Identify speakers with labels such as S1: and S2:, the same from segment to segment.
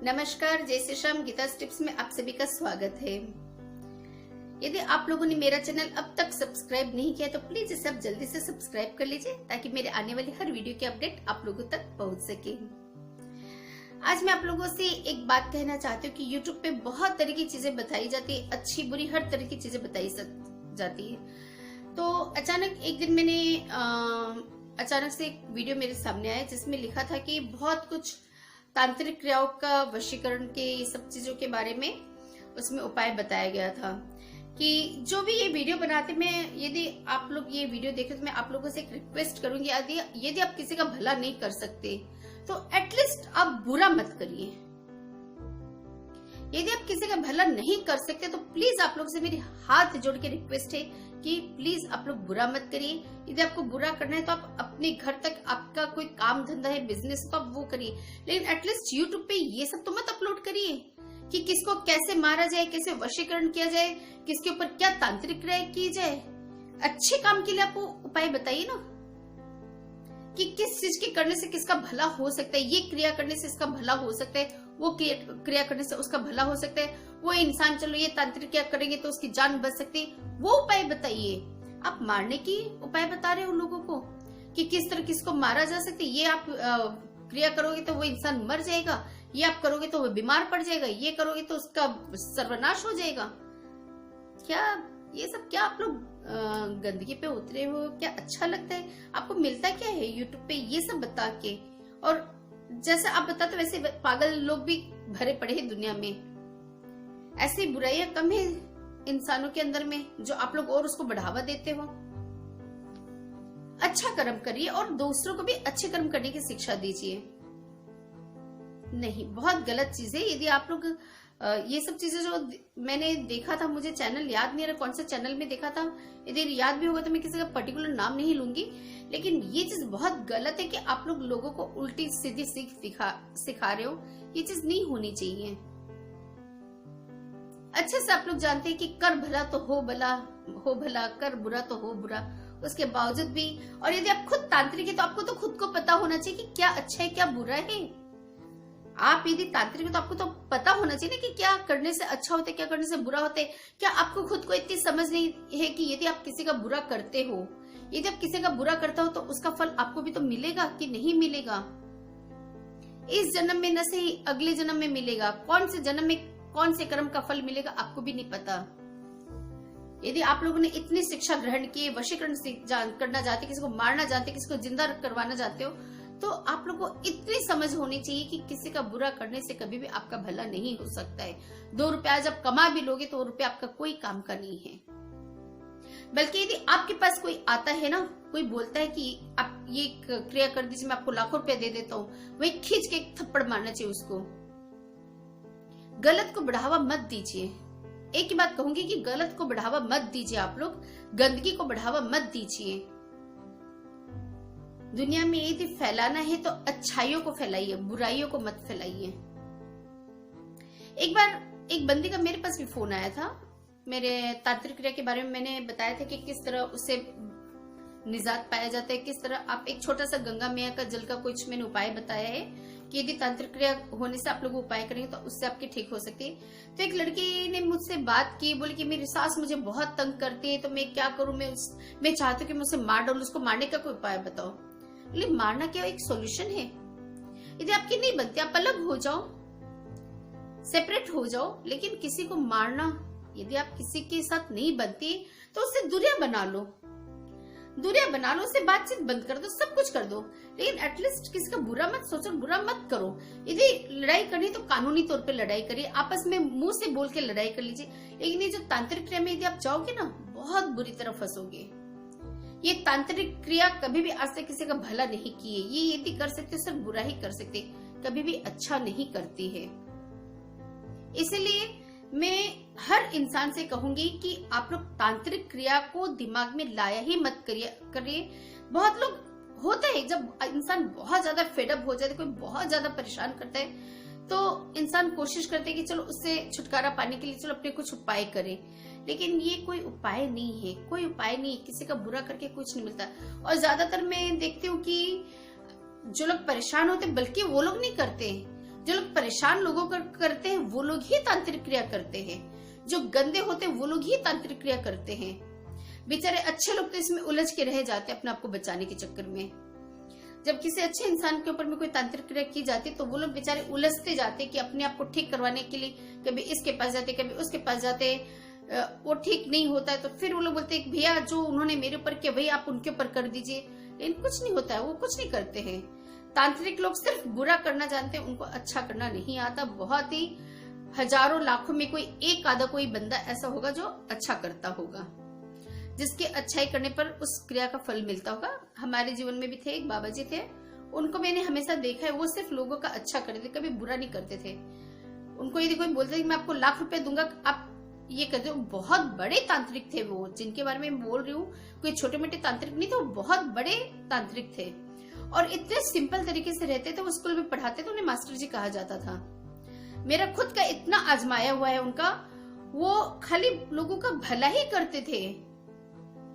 S1: नमस्कार, जय श्री राम। गीता टिप्स में आप सभी का स्वागत है। यदि आप लोगों ने मेरा चैनल अब तक सब्सक्राइब नहीं किया तो प्लीज इसे आप जल्दी से सब्सक्राइब कर लीजिए ताकि मेरे आने वाली हर वीडियो की अपडेट आप लोगों तक पहुंच सके। आज मैं आप लोगों से एक बात कहना चाहती हूँ कि YouTube पे बहुत तरह की चीजें बताई जाती है, अच्छी बुरी हर तरह की चीजें बताई जाती है। तो अचानक एक दिन मैंने अचानक से एक वीडियो मेरे सामने आया जिसमें लिखा था कि बहुत कुछ तांत्रिक क्रियाओं का वशीकरण के सब चीजों के बारे में उसमें उपाय बताया गया था कि जो भी ये वीडियो बनाते, मैं यदि आप लोग ये वीडियो देखे तो मैं आप लोगों से एक रिक्वेस्ट करूंगी, यदि आप किसी का भला नहीं कर सकते तो एटलीस्ट आप बुरा मत करिए। यदि आप किसी का भला नहीं कर सकते तो प्लीज आप लोग से मेरी हाथ जोड़ के रिक्वेस्ट है कि प्लीज आप लोग बुरा मत करिए। यदि आपको बुरा करना है तो आप अपने घर तक, आपका कोई काम धंधा है, बिजनेस है तो आप वो करिए, लेकिन एटलीस्ट यूट्यूब पे ये सब तो मत अपलोड करिए कि किसको कैसे मारा जाए, कैसे वशीकरण किया जाए, किसके ऊपर क्या तांत्रिक क्रिया की जाए। अच्छे काम के लिए आपको उपाय बताइए ना कि किस चीज के करने से किसका भला हो सकता है। ये क्रिया करने से इसका भला हो सकता है, वो क्रिया करने से उसका भला हो सकता है, वो इंसान चलो ये तांत्रिक क्रिया करेंगे तो उसकी जान बच सकती है, वो उपाय बताइए। आप मारने की उपाय बता रहे हो लोगों को कि किस तरह किसको मारा जा सकता है। ये आप क्रिया करोगे तो वो इंसान मर जाएगा, ये आप करोगे तो वो बीमार पड़ जाएगा, ये करोगे तो उसका सर्वनाश हो जाएगा। क्या ये सब, क्या आप लोग गंदगी पे उतरे हो? क्या अच्छा लगता है? आपको मिलता क्या है यूट्यूब पे ये सब बता के? और जैसा आप बताते वैसे पागल लोग भी भरे पड़े हैं दुनिया में। ऐसी बुराइयां कम है इंसानों के अंदर में जो आप लोग और उसको बढ़ावा देते हो। अच्छा कर्म करिए और दूसरों को भी अच्छे कर्म करने की शिक्षा दीजिए। नहीं, बहुत गलत चीज है। यदि आप लोग ये सब चीजें जो मैंने देखा था, मुझे चैनल याद नहीं रहा कौन सा चैनल में देखा था, यदि याद भी होगा तो मैं किसी का पर्टिकुलर नाम नहीं लूंगी, लेकिन ये चीज बहुत गलत है कि आप लोग लोगों को उल्टी सीधी सीख सिखा रहे हो। ये चीज नहीं होनी चाहिए। अच्छे से आप लोग जानते हैं कि कर भला तो हो भला, कर बुरा तो हो बुरा। उसके बावजूद भी, और यदि आप खुद तांत्रिक है तो आपको तो खुद को पता होना चाहिए कि क्या अच्छा है क्या बुरा है। आप यदि तांत्रिक है तो आपको तो पता होना चाहिए ना कि क्या करने से अच्छा होता है, क्या करने से बुरा होता है। क्या आपको खुद को इतनी समझ नहीं है कि यदि आप किसी का बुरा करते हो, यदि आप किसी का बुरा करते हो तो उसका फल आपको भी तो मिलेगा कि नहीं मिलेगा? इस जन्म में न सही अगले जन्म में मिलेगा। कौन से जन्म में कौन से कर्म का फल मिलेगा आपको भी नहीं पता। यदि आप लोगों ने इतनी शिक्षा ग्रहण की, वशीकरण करना चाहते, किसी को मारना जानते, किसी को जिंदा करवाना चाहते हो, तो आप लोगों को इतनी समझ होनी चाहिए कि किसी का बुरा करने से कभी भी आपका भला नहीं हो सकता है। 2 रुपया जब कमा भी लोगे तो 2 रुपया आपका कोई काम का नहीं है। बल्कि यदि आपके पास कोई आता है ना, कोई बोलता है कि आप ये क्रिया कर दीजिए, मैं आपको लाखों रुपया दे देता हूँ, वही खींच के एक थप्पड़ मारना चाहिए उसको। गलत को बढ़ावा मत दीजिए। एक ही बात कहूंगी कि गलत को बढ़ावा मत दीजिए। आप लोग गंदगी को बढ़ावा मत दीजिए। दुनिया में यदि फैलाना है तो अच्छाइयों को फैलाइए, बुराइयों को मत फैलाइए। एक बार एक बंदी का मेरे पास भी फोन आया था। मेरे तांत्रिक क्रिया के बारे में मैंने बताया था कि किस तरह उससे निजात पाया जाता है, किस तरह आप एक छोटा सा गंगा मैया का जल का कुछ मैंने उपाय बताया है कि यदि तांत्रिक क्रिया होने से आप लोग उपाय करेंगे तो उससे आपकी ठीक हो सकती है। तो एक लड़की ने मुझसे बात की, बोली कि मेरी सास मुझे बहुत तंग करती है तो मैं क्या करूं, मैं चाहती हूँ कि मैं उसे मार डालूं, उसको मारने का कोई उपाय बताओ। लेकिन मारना क्या एक सॉल्यूशन है? यदि आपकी नहीं बनती आप अलग हो जाओ, सेपरेट हो जाओ, लेकिन किसी को मारना, यदि आप किसी के साथ नहीं बनती तो उससे दूरियां बना लो, उससे बातचीत बंद कर दो, सब कुछ कर दो, लेकिन एटलीस्ट किसी का बुरा मत सोचो, बुरा मत करो। यदि लड़ाई करनी तो कानूनी तौर पे लड़ाई करिए, आपस में मुंह से बोल के लड़ाई कर लीजिए। लेकिन ये जो तांत्रिक क्रिया में यदि आप जाओगे ना, बहुत बुरी तरह फंसोगे। ये तांत्रिक क्रिया कभी भी आज तक किसी का भला नहीं की है। ये यदि कर सकते हो सिर्फ बुरा ही कर सकते, कभी भी अच्छा नहीं करती है। इसलिए मैं हर इंसान से कहूंगी कि आप लोग तांत्रिक क्रिया को दिमाग में लाया ही मत करिए। बहुत लोग होता है जब इंसान बहुत ज्यादा फेडअप हो जाता है, कोई बहुत ज्यादा परेशान करता है तो इंसान कोशिश करते हैं कि चलो उससे छुटकारा पाने के लिए चलो अपने कुछ उपाय करें, लेकिन ये कोई उपाय नहीं है। कोई उपाय नहीं है, किसी का बुरा करके कुछ नहीं मिलता। और ज्यादातर मैं देखती हूँ कि जो लोग परेशान होते बल्कि वो लोग नहीं करते, जो लोग परेशान लोगों को करते हैं वो लोग ही तांत्रिक क्रिया करते हैं। जो गंदे होते हैं वो लोग ही तांत्रिक क्रिया करते हैं। बेचारे अच्छे लोग तो इसमें उलझ के रह जाते हैं अपने आप को बचाने के चक्कर में। जब किसी अच्छे इंसान के ऊपर में कोई तांत्रिक क्रिया की जाती है तो वो लोग बेचारे उलझते जाते कि अपने आप को ठीक करवाने के लिए कभी इसके पास जाते कभी उसके पास जाते, वो ठीक नहीं होता है तो फिर वो लोग बोलते हैं भैया जो उन्होंने मेरे ऊपर किया भैया आप उनके ऊपर कर दीजिए। लेकिन कुछ नहीं होता है, वो कुछ नहीं करते हैं। तांत्रिक लोग सिर्फ बुरा करना जानते हैं, उनको अच्छा करना नहीं आता। बहुत ही हजारों लाखों में कोई एक आधा कोई बंदा ऐसा होगा जो अच्छा करता होगा, जिसके अच्छाई करने पर उस क्रिया का फल मिलता होगा। हमारे जीवन में भी थे, एक बाबा जी थे, उनको मैंने हमेशा देखा है, वो सिर्फ लोगों का अच्छा करते थे, कभी बुरा नहीं करते थे। उनको यदि कोई बोलता है कि मैं आपको लाख रुपए दूंगा आप ये करते हो, बहुत बड़े तांत्रिक थे वो, जिनके बारे में बोल रही हूँ कोई छोटे मोटे तांत्रिक नहीं थे, वो बहुत बड़े तांत्रिक थे और इतने सिंपल तरीके से रहते थे। वो स्कूल में पढ़ाते थे, उन्हें मास्टर जी कहा जाता था। मेरा खुद का इतना आजमाया हुआ है उनका, वो खाली लोगों का भला ही करते थे।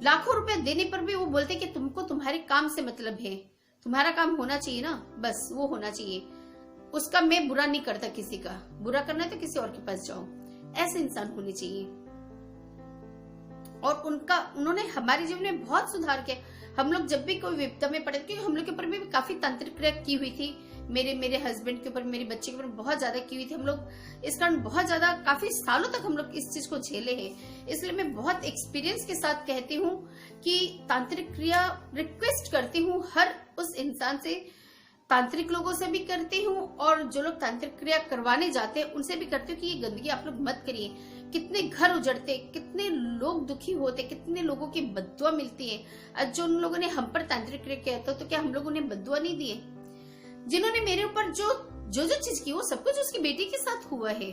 S1: लाखों रुपए देने पर भी वो बोलते कि तुमको तुम्हारे काम से मतलब है, तुम्हारा काम होना चाहिए ना, बस वो होना चाहिए। उसका मैं बुरा नहीं करता, किसी का बुरा करना है तो किसी और के पास जाओ, ऐसे इंसान होने चाहिए। और उन्होंने हमारे जीवन में बहुत सुधार किया। हम लोग जब भी कोई विपदा में पड़े, क्योंकि हम लोग के ऊपर भी काफी तांत्रिक क्रिया की हुई थी, मेरे हस्बैंड के ऊपर, मेरे बच्चे के ऊपर बहुत ज्यादा की हुई थी। हम लोग इस कारण बहुत ज्यादा काफी सालों तक हम लोग इस चीज को झेले हैं। इसलिए मैं बहुत एक्सपीरियंस के साथ कहती हूँ कि तांत्रिक क्रिया रिक्वेस्ट करती हूँ हर उस इंसान से, तांत्रिक लोगों से भी करती हूँ और जो लोग तांत्रिक क्रिया करवाने जाते हैं उनसे भी करती हूँ कि ये गंदगी आप लोग मत करिए। कितने घर उजड़ते, कितने लोग दुखी होते, कितने लोगों की बद्दुआ मिलती है। आज जो उन लोगों ने हम पर तांत्रिक क्रिया किया था तो क्या हम लोग उन्हें बद्दुआ नहीं दिए? जिन्होंने मेरे ऊपर जो चीज की वो सब कुछ उसकी बेटी के साथ हुआ है।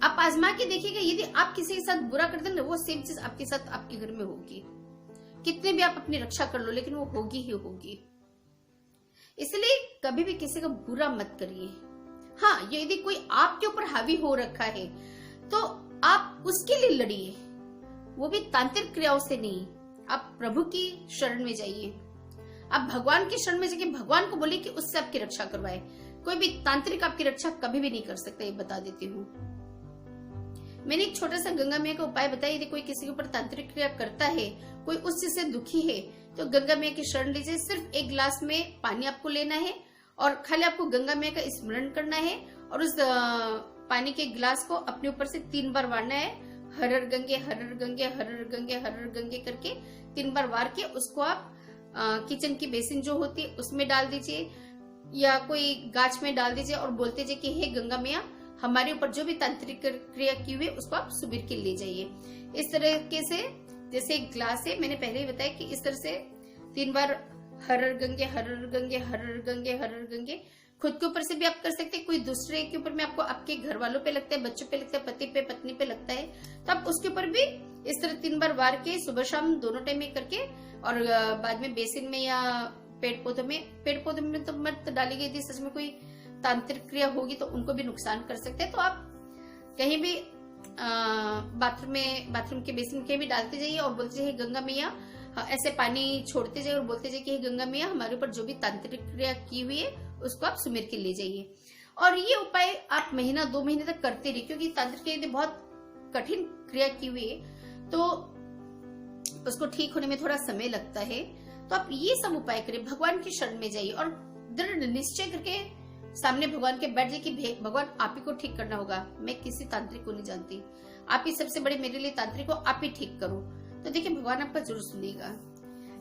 S1: आप आजमा के देखिएगा, यदि आप किसी के साथ बुरा करते हैं ना, वो सेम चीज आपके साथ आपके घर में होगी। कितने भी आप अपनी रक्षा कर लो लेकिन वो होगी ही होगी। इसलिए कभी भी किसी का बुरा मत करिए। हाँ, यदि कोई आपके ऊपर हावी हो रखा है तो आप उसके लिए लड़िए, वो भी तांत्रिक क्रियाओं से नहीं। आप प्रभु की शरण में जाइए, आप भगवान की शरण में जाइए, भगवान को बोलिए कि उससे आपकी रक्षा करवाए। कोई भी तांत्रिक आपकी रक्षा कभी भी नहीं कर सकता, ये बता देती हूँ। मैंने एक छोटा सा गंगा मैया का उपाय बताया। यदि कोई किसी के ऊपर तांत्रिक क्रिया करता है, कोई उस चीज से दुखी है, तो गंगा मैया की शरण लीजिए। सिर्फ एक गिलास में पानी आपको लेना है और खाली आपको गंगा मैया का स्मरण करना है और उस पानी के गिलास को अपने ऊपर से 3 बार वारना है। हर हर गंगे, हर हर गंगे, हर हर गंगे, हर हर गंगे करके 3 बार वार के उसको आप किचन की बेसिन जो होती है उसमें डाल दीजिए या कोई गाछ में डाल दीजिए और बोलते जाइए कि हे गंगा मैया, हमारे ऊपर जो भी तांत्रिक क्रिया की हुई उसको आप सुबीर के ले जाइए। इस तरीके से, जैसे एक ग्लास है, मैंने पहले ही बताया कि इस तरह से 3 बार हर हर गंगे, हर हर गंगे, हर हर गंगे, हर हर गंगे। खुद के ऊपर से भी आप कर सकते हैं, कोई दूसरे के ऊपर में आपको आपके घर वालों पे लगता है, बच्चों पे लगता है, पति पे पत्नी पे लगता है, तो आप उसके ऊपर भी इस तरह 3 बार वार के सुबह शाम दोनों टाइम में करके और बाद में बेसिन में या पेड़ पौधों में तो मत डालेंगे। यदि सच में कोई तांत्रिक क्रिया होगी तो उनको भी नुकसान कर सकते हैं। तो आप कहीं भी बाथरूम के बेसिन में कहीं भी डालते जाइए और बोलते जाइए गंगा मैया, ऐसे पानी छोड़ते जाइए और बोलते जाइए कि गंगा मैया, हमारे ऊपर जो भी तांत्रिक क्रिया की हुई है उसको आप सुमिर के ले जाइए। और ये उपाय आप महीना 2 महीने तक करते रहिए, क्योंकि तांत्रिक क्रिया बहुत कठिन क्रिया की हुई है तो उसको ठीक होने में थोड़ा समय लगता है। तो आप ये सब उपाय करें, भगवान की शरण में जाइए और दृढ़ निश्चय करके सामने भगवान के बैठ जाइए कि भगवान आप ही को ठीक करना होगा, मैं किसी तांत्रिक को नहीं जानती, आप ही सबसे बड़े मेरे लिए तांत्रिक हो, आप ही ठीक करो। तो देखिए भगवान आपका जरूर सुनेगा।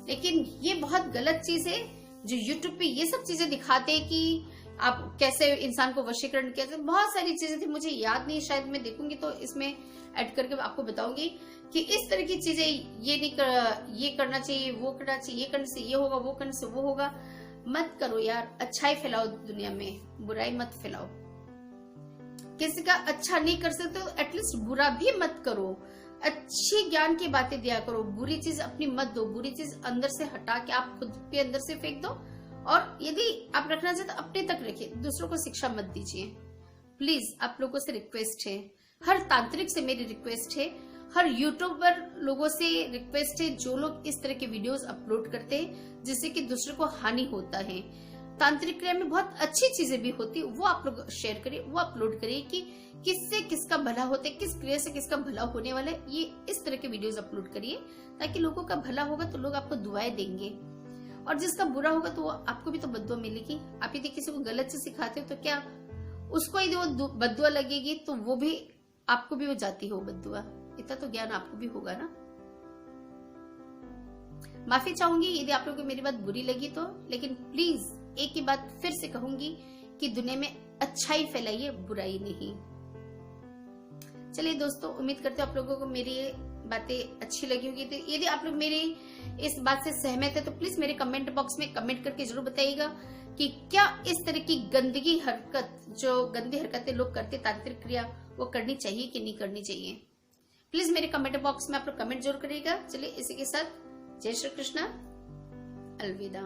S1: लेकिन ये बहुत गलत चीज है जो यूट्यूब पे ये सब चीजें दिखाते हैं कि आप कैसे इंसान को वशीकरण किया जाए। बहुत सारी चीजें थी, मुझे याद नहीं, शायद मैं देखूंगी तो इसमें ऐड करके आपको बताऊंगी कि इस तरह की चीजें ये करना चाहिए, वो करना चाहिए, ये करने से ये होगा, वो करने से वो होगा। मत करो यार, अच्छाई फैलाओ दुनिया में, बुराई मत फैलाओ। किसी का अच्छा नहीं कर सकते तो एटलीस्ट बुरा भी मत करो, अच्छी ज्ञान की बातें दिया करो। बुरी चीज अपनी मत दो, बुरी चीज अंदर से हटा के आप खुद के अंदर से फेंक दो। और यदि आप रखना चाहते तो अपने तक रखिए, दूसरों को शिक्षा मत दीजिए। प्लीज आप लोगों से रिक्वेस्ट है, हर तांत्रिक से मेरी रिक्वेस्ट है, हर यूट्यूबर लोगों से रिक्वेस्ट है जो लोग इस तरह के वीडियोस अपलोड करते हैं जिससे कि दूसरे को हानि होता है। तांत्रिक क्रिया में बहुत अच्छी चीजें भी होती है, वो आप लोग शेयर करिए, वो अपलोड करिए कि किससे किसका भला होता है, किस क्रिया से किसका भला होने वाला है। ये इस तरह के वीडियोस अपलोड करिए ताकि लोगों का भला होगा तो लोग आपको दुआएं देंगे, और जिसका बुरा होगा तो आपको भी तो बद्दुआ मिलेगी। आप यदि किसी को गलत से सिखाते हो तो क्या उसको यदि वो बद्दुआ लगेगी तो वो भी आपको भी वो जाती हो बद्दुआ। इतना तो ज्ञान आपको भी होगा ना। माफी चाहूंगी यदि आप लोगों को मेरी बात बुरी लगी तो, लेकिन प्लीज एक ही बात फिर से कहूंगी कि दुनिया में अच्छाई फैलाइए, बुराई नहीं। चलिए दोस्तों, उम्मीद करते हो आप लोगों को मेरी बातें अच्छी लगी होगी। तो यदि आप लोग मेरी इस बात से सहमत है तो प्लीज मेरे कमेंट बॉक्स में कमेंट करके जरूर बताइएगा कि क्या इस तरह की गंदगी हरकत, जो गंदी हरकतें लोग करते तांत्रिक क्रिया, वो करनी चाहिए कि नहीं करनी चाहिए। प्लीज मेरे कमेंट बॉक्स में आप लोग कमेंट जरूर करिएगा। चलिए इसी के साथ जय श्री कृष्णा, अलविदा।